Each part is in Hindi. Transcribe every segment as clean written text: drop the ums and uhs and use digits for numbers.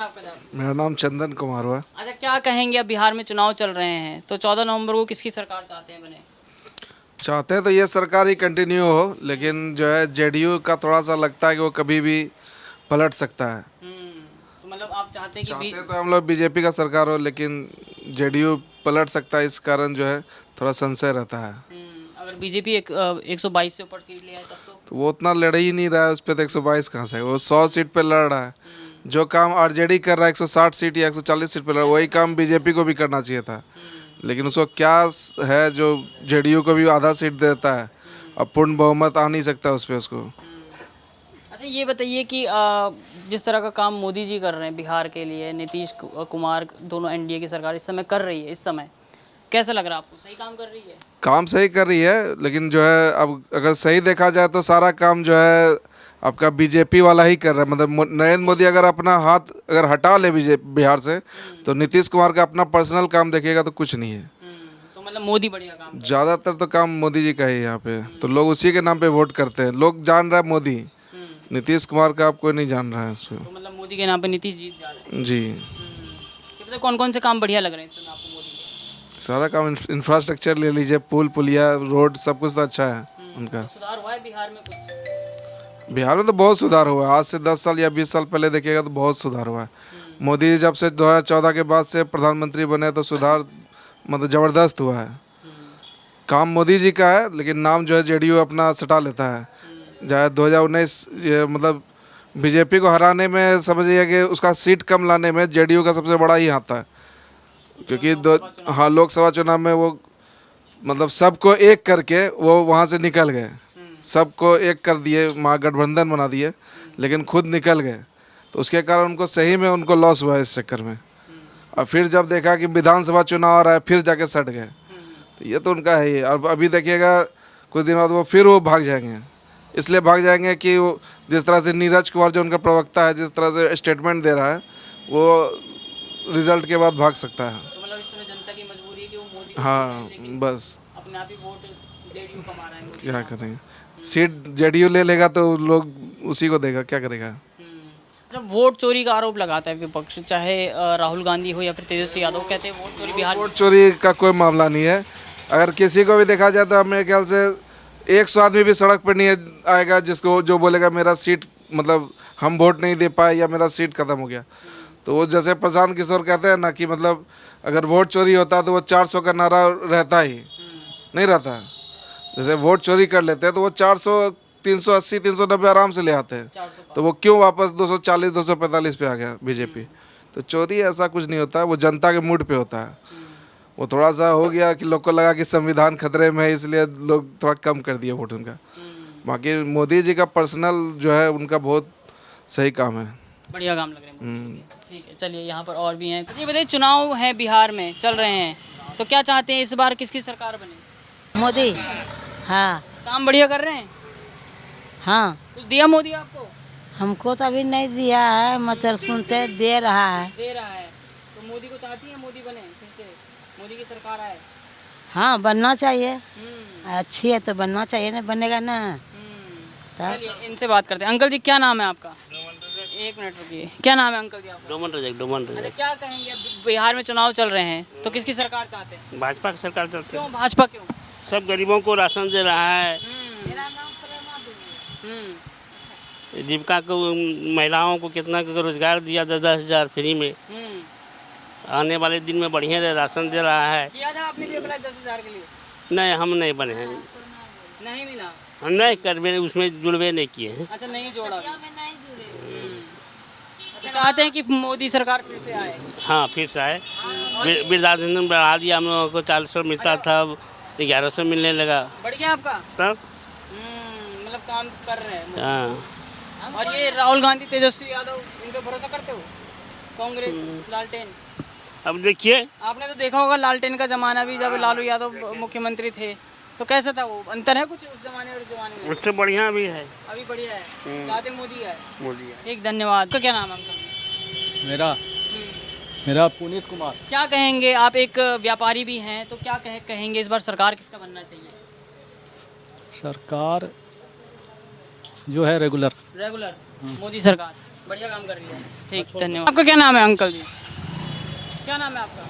आपका नाम? मेरा नाम चंदन कुमार हुआ। अच्छा, क्या कहेंगे, अब बिहार में चुनाव चल रहे हैं तो 14 नवंबर को किसकी सरकार चाहते हैं बने? चाहते हैं तो ये सरकार ही कंटिन्यू हो, लेकिन जो है जेडीयू का थोड़ा सा लगता है कि वो कभी भी पलट सकता है। तो मतलब आप चाहते हैं कि चाहते हैं तो हम लोग बीजेपी का सरकार हो, लेकिन जेडीयू पलट सकता है, इस कारण जो है थोड़ा संशय रहता है। अगर बीजेपी 122 से ऊपर सीट ले आए तब तो वो उतना लड़ ही नहीं रहा है, उस पर तो 122 कहाँ से, वो 100 सीट पे लड़ रहा है। जो काम आरजेडी कर रहा है 160 सीट या 140 सीट पे लड़ रहा है, वही काम बीजेपी को भी करना चाहिए था। लेकिन उसको क्या है जो जेडीयू को भी आधा सीट देता है, अब पूर्ण बहुमत आ नहीं सकता उस पर उसको। अच्छा, ये बताइए कि जिस तरह का काम मोदी जी कर रहे हैं बिहार के लिए, नीतीश कुमार, दोनों एनडीए की सरकार इस समय कर रही है, इस समय कैसा लग रहा है आपको? सही काम कर रही है? काम सही कर रही है, लेकिन जो है अब अगर सही देखा जाए तो सारा काम जो है आपका बीजेपी वाला ही कर रहा है। मतलब नरेंद्र मोदी अगर अपना हाथ अगर हटा ले बीजेपी बिहार से, तो नीतीश कुमार का अपना पर्सनल काम देखेगा तो कुछ नहीं है। तो मतलब मोदी बढ़िया काम कर ज़्यादातर तो काम मोदी जी का ही है यहाँ पे, तो लोग उसी के नाम पे वोट करते हैं। लोग जान रहा है मोदी, नीतीश कुमार का आप कोई नहीं जान रहा है उसको। तो मतलब मोदी के नाम पे नीतीश जीत जा रहे हैं। जी, ये बताइए कौन कौन से काम बढ़िया लग रहे हैं इस समय आपको मोदी के? सारा काम इंफ्रास्ट्रक्चर ले लीजिए, पुल पुलिया रोड सब कुछ तो अच्छा है उनका। तो सुधार हुआ है बिहार में कुछ? बिहार में तो बहुत सुधार हुआ है। आज से 10 साल या 20 साल पहले देखिएगा तो बहुत सुधार हुआ है। मोदी जब से 2014 के बाद से प्रधानमंत्री बने तो सुधार मतलब ज़बरदस्त हुआ है। काम मोदी जी का है, लेकिन नाम जो है जेडीयू अपना सटा लेता है। चाहे 2019 ये मतलब बीजेपी को हराने में समझिए कि उसका सीट कम लाने में जेडीयू का सबसे बड़ा ही हाथ है। क्योंकि हाँ, लोकसभा चुनाव में वो मतलब सबको एक करके वो वहाँ से निकल गए, सबको एक कर दिए, महागठबंधन बना दिए, लेकिन खुद निकल गए। तो उसके कारण उनको सही में उनको लॉस हुआ इस चक्कर में। और फिर जब देखा कि विधानसभा चुनाव आ रहा है, फिर जाके सट गए। तो ये तो उनका है ही। अब अभी देखिएगा कुछ दिन बाद वो भाग जाएंगे। इसलिए भाग जाएंगे कि वो जिस तरह से नीरज कुमार जो उनका प्रवक्ता है जिस तरह से स्टेटमेंट दे रहा है, वो रिजल्ट के बाद भाग सकता है। तो मतलब इस समय जनता की मजबूरी है कि वो मोदी को हाँ, लेकिन बस अपने आप ही वोट जेडीयू कमा रहा है मोदी क्या के नाम करेंगे। सीट जेडीयू ले लेगा तो लोग उसी को देगा, क्या करेगा। पे। जब वोट चोरी का आरोप लगाता है विपक्ष, चाहे राहुल गांधी हो या फिर तेजस्वी यादव, कहते हैं वोट चोरी बिहार में। वोट चोरी का कोई मामला नहीं है। अगर किसी को भी देखा जाए तो मेरे ख्याल से 100 आदमी भी सड़क पर नहीं आएगा जिसको जो बोलेगा मेरा सीट मतलब हम वोट नहीं दे पाए या मेरा सीट खत्म हो गया। तो वो जैसे प्रशांत किशोर कहते हैं ना कि मतलब अगर वोट चोरी होता तो वो 400 का नारा रहता ही नहीं रहता। जैसे वोट चोरी कर लेते हैं तो वो 400 380 390 आराम से ले आते हैं। 400 तो वो क्यों वापस 240 245 पे आ गया बीजेपी। तो चोरी ऐसा कुछ नहीं होता है, वो जनता के मूड पे होता है। वो थोड़ा सा हो गया कि लोग को लगा कि संविधान खतरे में है, इसलिए लोग थोड़ा कम कर दिए वोट उनका। बाकी मोदी जी का पर्सनल जो है उनका बहुत सही काम है। बढ़िया काम लग रहे हैं मोदी जी के। ठीक है, चलिए यहाँ पर और भी हैं। जी बताइए, चुनाव है बिहार में चल रहे हैं तो क्या चाहते हैं इस बार किसकी सरकार बने? मोदी। हाँ काम बढ़िया कर रहे हैं? हाँ, कुछ दिया मोदी आपको? हमको तो अभी नहीं दिया है, मतलब सुनते दे रहा है। दे रहा है। तो मोदी को चाहती है मोदी बने फिर से, मोदी की सरकार आए? हाँ, बनना चाहिए। हम्म, अच्छी है तो बनना चाहिए, ना बनेगा ना तब। चलिए इनसे बात करते हैं। अंकल जी, क्या नाम है आपका? एक मिनट रुकिए, क्या नाम है अंकल जी आपका? डोमन अच्छा, क्या कहेंगे, अब बिहार में चुनाव चल रहे हैं तो किसकी सरकार चाहते हैं? भाजपा की सरकार चलती है। क्यों भाजपा क्यों? सब गरीबों को राशन दे रहा है। जीविका को महिलाओं को कितना रोजगार दिया, 10,000 फ्री में। आने वाले दिन में बढ़िया राशन दे रहा है। किया था आपने भी अप्लाई 10,000 के लिए? नहीं, हम नहीं बने हैं, नहीं मिला? हम नहीं कर उसमें जुड़वे नहीं किए हैं। अच्छा, नहीं जोड़ा। तो चाहते हैं कि मोदी सरकार फिर से आए? हाँ, फिर से आए। वृद्धापेंशन बढ़ा दिया, हम लोगों को 400 मिलता था, अब 1100 मिलने लगा। बढ़ गया आपका? तब मतलब काम कर रहे हैं। हाँ, और ये राहुल गांधी, तेजस्वी यादव, इन पे भरोसा करते हो? कांग्रेस, लालटेन। अब देखिए, आपने तो देखा होगा लालटेन का जमाना भी, जब लालू यादव मुख्यमंत्री थे तो कैसा था वो? अंतर है कुछ उस जमाने और इस जमाने में? उससे बढ़िया भी है अभी बढ़िया है, चाहते मोदी है। मोदी। ठीक, धन्यवाद। तो क्या नाम है अंकल? मेरा मेरा पुनीत कुमार। क्या कहेंगे, आप एक व्यापारी भी हैं तो क्या कहेंगे इस बार सरकार किसका बनना चाहिए? सरकार जो है रेगुलर। रेगुलर मोदी सरकार। बढ़िया काम कर रही है। ठीक, धन्यवाद। आपका क्या नाम है अंकल जी? क्या नाम है आपका?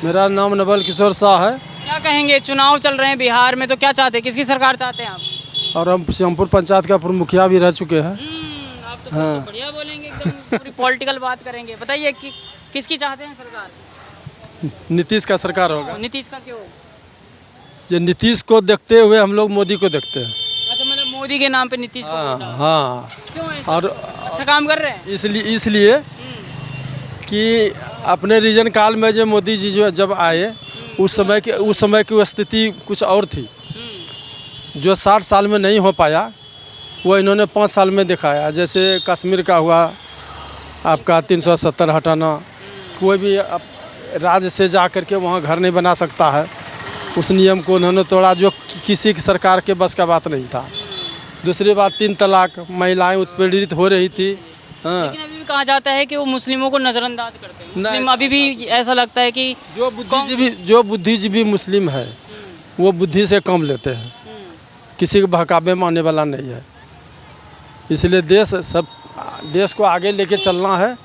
मेरा नाम नवल किशोर शाह है क्या कहेंगे, चुनाव चल रहे हैं बिहार में, तो क्या चाहते हैं, किसकी सरकार चाहते हैं आप? और हम श्यामपुर पंचायत का पूर्व मुखिया भी रह चुके हैं। आप तो बहुत बढ़िया बोलेंगे, एकदम पूरी पॉलिटिकल बात करेंगे। बताइए कि किसकी चाहते हैं सरकार? नीतीश का सरकार होगा। नीतीश का क्यों? जो नीतीश को देखते हुए हम लोग मोदी को देखते हैं। अच्छा, मतलब मोदी के नाम पे नीतीश को वोट डाला। हाँ, क्यों ऐसा? और अच्छा काम कर रहे हैं। इसलिए कि अपने रीजन काल में जो मोदी जी जो जब आए उस समय की स्थिति कुछ और थी। जो 60 साल में नहीं हो पाया वो इन्होंने 5 साल में दिखाया। जैसे कश्मीर का हुआ आपका 370 हटाना, कोई भी राज्य से जा कर के वहाँ घर नहीं बना सकता है, उस नियम को उन्होंने तोड़ा, जो किसी की सरकार के बस का बात नहीं था। दूसरी बात 3 तलाक, महिलाएं उत्पीड़ित हो रही थी। हाँ, लेकिन अभी भी कहा जाता है कि वो मुस्लिमों को नज़रअंदाज करते हैं। मुस्लिम अभी भी ऐसा लगता है कि जो बुद्धिजीवी मुस्लिम है वो बुद्धि से कम लेते हैं, किसी के बहकावे में आने वाला नहीं है। इसलिए देश को आगे लेके चलना है।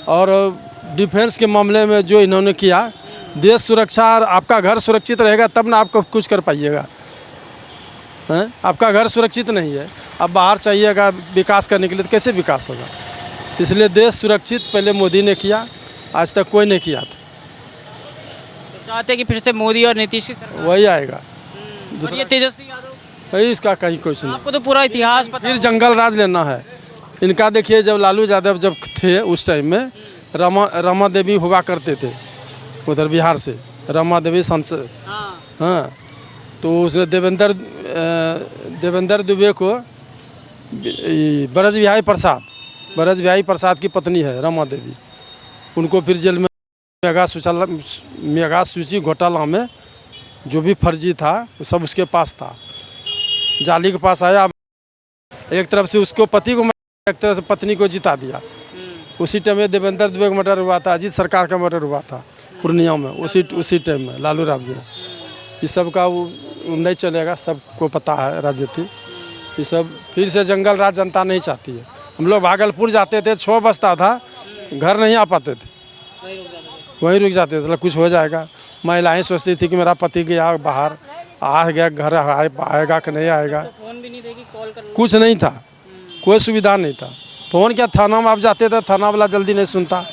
और डिफेंस के मामले में जो इन्होंने किया, देश सुरक्षा, और आपका घर सुरक्षित रहेगा तब ना आपको कुछ कर पाइएगा। आपका घर सुरक्षित नहीं है, अब बाहर चाहिएगा विकास करने के लिए, तो कैसे विकास होगा? इसलिए देश सुरक्षित पहले मोदी ने किया, आज तक कोई नहीं किया था। तो चाहते हैं कि फिर से मोदी और नीतीश की सरकार। वही आएगा। और ये तेजस्वी यादव, वही इसका कहीं कुछ नहीं। आपको तो पूरा इतिहास पता फिर जंगल राज लेना है इनका। देखिए, जब लालू यादव जब थे उस टाइम में रमा देवी हुआ करते थे उधर बिहार से, रमा देवी सांसद। हाँ, तो उसने देवेंद्र दुबे को ब्रज बिहारी प्रसाद की पत्नी है रमा देवी, उनको फिर जेल में मेगा सूची घोटाला में जो भी फर्जी था वो सब उसके पास था, जाली के पास आया। एक तरफ से उसको पति को, एक तरफ से पत्नी को जिता दिया। उसी टाइम में देवेंद्र दुबे का मर्डर हुआ था, अजीत सरकार का मर्डर हुआ था पूर्णिया में, उसी टाइम में लालू राम जी। इस सब का वो नहीं चलेगा, सबको पता है राजनीति। ये सब फिर से जंगल राज जनता नहीं चाहती है। हम लोग भागलपुर जाते थे, 6 बजता था, घर नहीं आ पाते थे, वहीं रुक जाते थे, कुछ हो जाएगा। महिलाएं सोचती थी कि मेरा पति गया बाहर, आ गया घर, आएगा कि नहीं आएगा। फोन भी नहीं थे कि कॉल कर लो। कुछ नहीं था, कोई सुविधा नहीं था। फ़ोन क्या, थाना में आप जाते थे, थाना वाला जल्दी नहीं सुनता,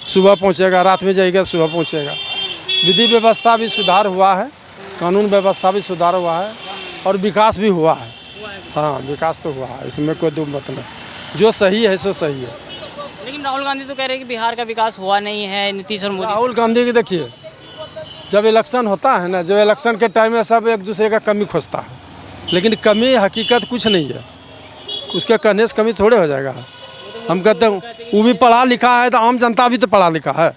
सुबह पहुंचेगा, रात में जाएगा, सुबह पहुंचेगा। विधि व्यवस्था भी सुधार हुआ है, कानून व्यवस्था भी सुधार हुआ है, और विकास भी हुआ है। हाँ, विकास तो हुआ है, इसमें कोई दो मत नहीं। जो सही है सो सही है। लेकिन राहुल गांधी तो कह रहे हैं कि बिहार का विकास हुआ नहीं है नीतीश और मोदी। राहुल गांधी की देखिए, जब इलेक्शन होता है ना, जब इलेक्शन के टाइम में सब एक दूसरे का कमी खोजता है, लेकिन कमी हकीकत कुछ नहीं है, उसके कहने से कमी थोड़े हो जाएगा। हम कहते हैं वो भी पढ़ा लिखा है, तो आम जनता भी तो पढ़ा लिखा है।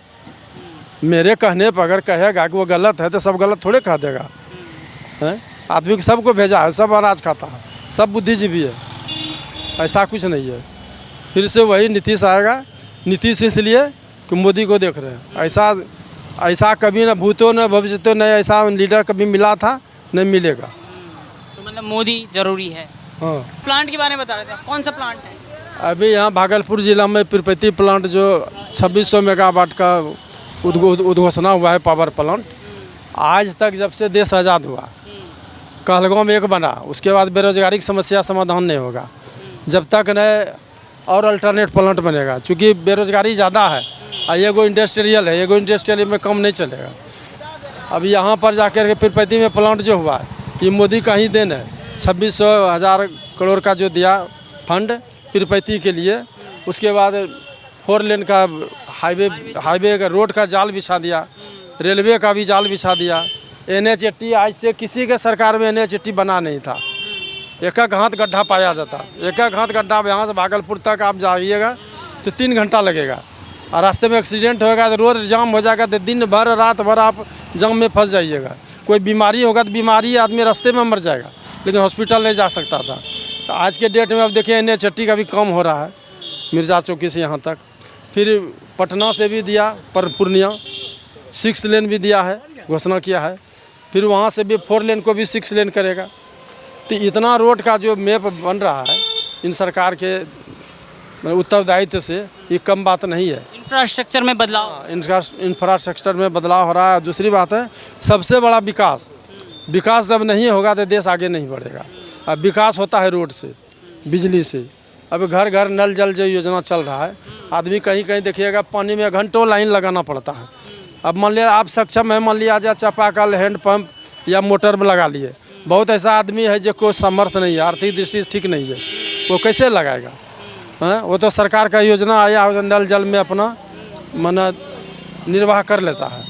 मेरे कहने पर अगर कहेगा कि वो गलत है तो सब गलत थोड़े कह देगा। हैं, आदमी को सबको भेजा है, सब अनाज खाता है, सब बुद्धिजीवी है, ऐसा कुछ नहीं है। फिर से वही नीतीश आएगा। नीतीश इसलिए कि मोदी को देख रहे हैं। ऐसा कभी न भूतो न भविष्यतो, न ऐसा लीडर कभी मिला था, न मिलेगा। तो मतलब मोदी जरूरी है। हाँ, प्लांट के बारे में बता रहे थे, कौन सा प्लांट है? अभी यहाँ भागलपुर जिला में पीरपैती प्लांट जो 2600 मेगावाट का उद्घोषणा हुआ है, पावर प्लांट। आज तक जब से देश आज़ाद हुआ, कहलगांव में एक बना, उसके बाद बेरोजगारी की समस्या समाधान नहीं होगा जब तक न और अल्टरनेट प्लांट बनेगा। चूँकि बेरोजगारी ज़्यादा है, और एगो इंडस्ट्रियल है, एगो इंडस्ट्रियल में कम नहीं चलेगा। अभी यहाँ पर जाकर के पीरपैती में प्लांट जो हुआ है, ये मोदी का ही देन है। 26,000 करोड़ का जो दिया फंड पीरपैती के लिए, उसके बाद 4 लेन का हाईवे का रोड का जाल बिछा दिया, रेलवे का भी जाल बिछा दिया। NH80 आज से किसी के सरकार में NH80 बना नहीं था, एक हाथ गड्ढा पाया जाता। एक हाथ गड्ढा यहाँ से भागलपुर तक आप जाइएगा तो 3 घंटा लगेगा, और रास्ते में एक्सीडेंट होगा तो रोड जाम हो जाएगा, तो दिन भर रात भर आप जाम में फंस जाइएगा। कोई बीमारी होगा तो बीमारी आदमी रास्ते में मर जाएगा, लेकिन हॉस्पिटल नहीं जा सकता था। तो आज के डेट में अब देखिए NH80 का भी कम हो रहा है, मिर्जा चौकी से यहाँ तक। फिर पटना से भी दिया, पर पूर्णिया 6 लेन भी दिया है, घोषणा किया है। फिर वहाँ से भी 4 लेन को भी 6 लेन करेगा। तो इतना रोड का जो मैप बन रहा है इन सरकार के मतलब उत्तरदायित्व से, ये कम बात नहीं है। इंफ्रास्ट्रक्चर में बदलाव, इंफ्रास्ट्रक्चर में बदलाव हो रहा है। दूसरी बात है सबसे बड़ा विकास, विकास जब नहीं होगा तो देश आगे नहीं बढ़ेगा। अब विकास होता है रोड से, बिजली से। अब घर घर नल जल जो योजना चल रहा है, आदमी कहीं कहीं देखिएगा पानी में घंटों लाइन लगाना पड़ता है। अब मान लिया आप सक्षम है, मान लिया जाए चापाकल, हैंडपम्प या मोटर में लगा लिए। बहुत ऐसा आदमी है जो कोई समर्थ नहीं है, आर्थिक दृष्टि से ठीक नहीं है, वो कैसे लगाएगा? हाँ, वो तो सरकार का योजना आया नल जल में अपना मना निर्वाह कर लेता है।